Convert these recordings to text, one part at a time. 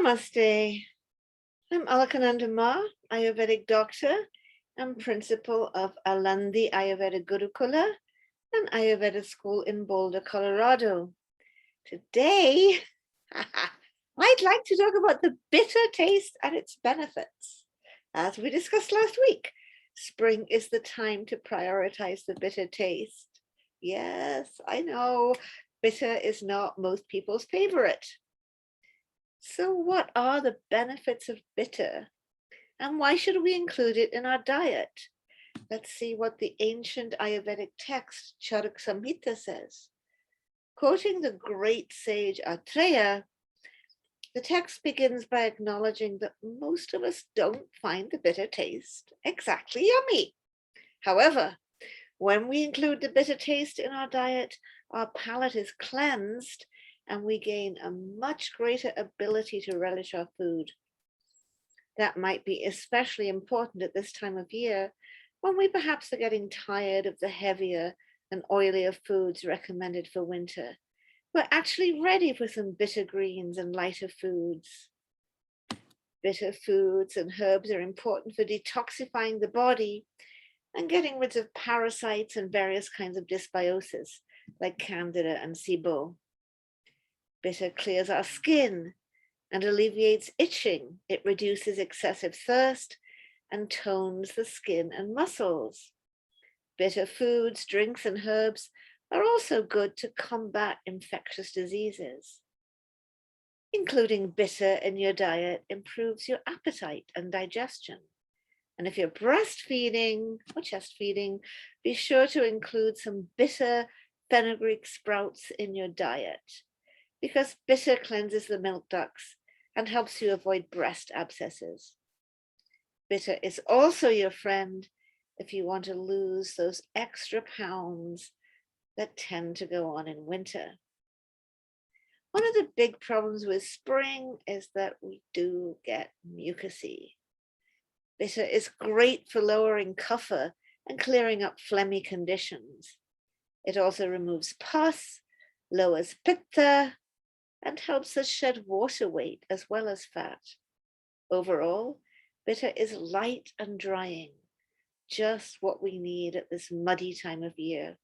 Namaste. I'm Alakananda Ma, Ayurvedic doctor and principal of Alandi Ayurveda Gurukula, an Ayurveda school in Boulder, Colorado. Today, I'd like to talk about the bitter taste and its benefits. As we discussed last week, spring is the time to prioritize the bitter taste. Yes, I know, bitter is not most people's favorite. So what are the benefits of bitter? And why should we include it in our diet? Let's see what the ancient Ayurvedic text Charak Samhita says. Quoting the great sage Atreya, the text begins by acknowledging that most of us don't find the bitter taste exactly yummy. However, when we include the bitter taste in our diet, our palate is cleansed and we gain a much greater ability to relish our food. That might be especially important at this time of year, when we perhaps are getting tired of the heavier and oilier foods recommended for winter. We're actually ready for some bitter greens and lighter foods. Bitter foods and herbs are important for detoxifying the body and getting rid of parasites and various kinds of dysbiosis, like Candida and SIBO. Bitter clears our skin and alleviates itching. It reduces excessive thirst and tones the skin and muscles. Bitter foods, drinks, and herbs are also good to combat infectious diseases. Including bitter in your diet improves your appetite and digestion. And if you're breastfeeding or chest feeding, be sure to include some bitter fenugreek sprouts in your diet, because bitter cleanses the milk ducts and helps you avoid breast abscesses. Bitter is also your friend if you want to lose those extra pounds that tend to go on in winter. One of the big problems with spring is that we do get mucousy. Bitter is great for lowering kapha and clearing up phlegmy conditions. It also removes pus, lowers pitta, and helps us shed water weight as well as fat. Overall, bitter is light and drying, just what we need at this muddy time of year.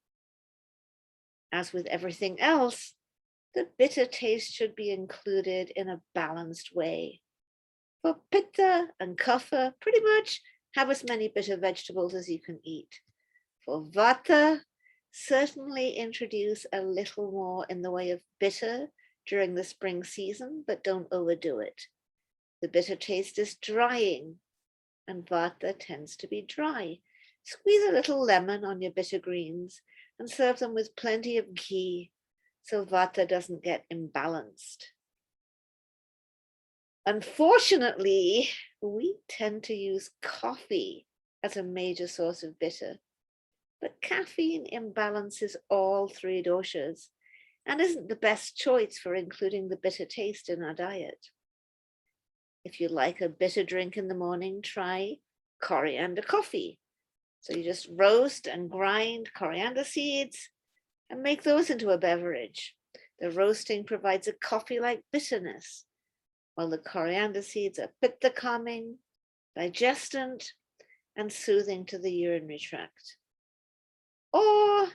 As with everything else, the bitter taste should be included in a balanced way. For pitta and kapha, pretty much have as many bitter vegetables as you can eat. For vata, certainly introduce a little more in the way of bitter during the spring season, but don't overdo it. The bitter taste is drying, and vata tends to be dry. Squeeze a little lemon on your bitter greens and serve them with plenty of ghee so vata doesn't get imbalanced. Unfortunately, we tend to use coffee as a major source of bitter, but caffeine imbalances all three doshas and isn't the best choice for including the bitter taste in our diet. If you like a bitter drink in the morning, try coriander coffee. So you just roast and grind coriander seeds and make those into a beverage. The roasting provides a coffee-like bitterness, while the coriander seeds are pitta calming, digestant, and soothing to the urinary tract. Or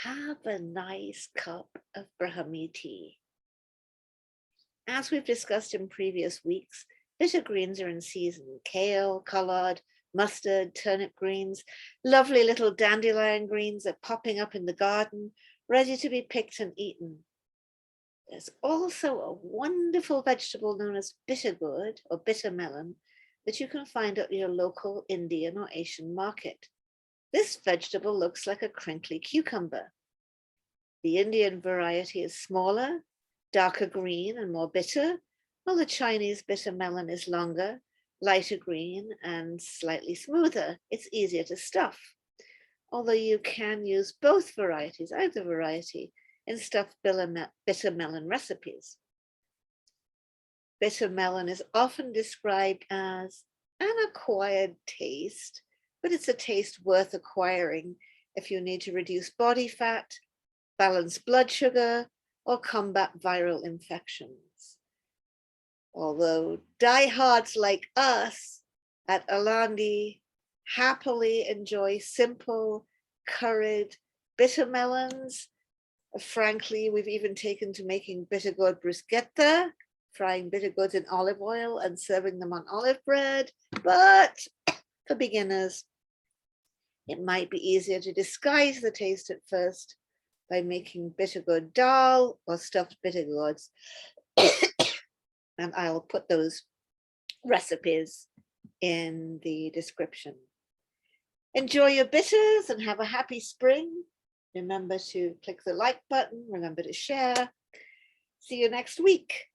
have a nice cup of Brahmi tea. As we've discussed in previous weeks, bitter greens are in season. Kale, collard, mustard, turnip greens, lovely little dandelion greens are popping up in the garden, ready to be picked and eaten. There's also a wonderful vegetable known as bitter gourd or bitter melon that you can find at your local Indian or Asian market. This vegetable looks like a crinkly cucumber. The Indian variety is smaller, darker green and more bitter, while the Chinese bitter melon is longer, lighter green and slightly smoother. It's easier to stuff, although you can use both varieties, either variety, in stuffed bitter melon recipes. Bitter melon is often described as an acquired taste, but it's a taste worth acquiring if you need to reduce body fat, balance blood sugar, or combat viral infections. Although diehards like us at Alandi happily enjoy simple, curried bitter melons. Frankly, we've even taken to making bitter gourd bruschetta, frying bitter gourds in olive oil and serving them on olive bread. But for beginners, it might be easier to disguise the taste at first by making bitter gourd dal or stuffed bitter gourds. And I'll put those recipes in the description. Enjoy your bitters and have a happy spring. Remember to click the like button. Remember to share. See you next week.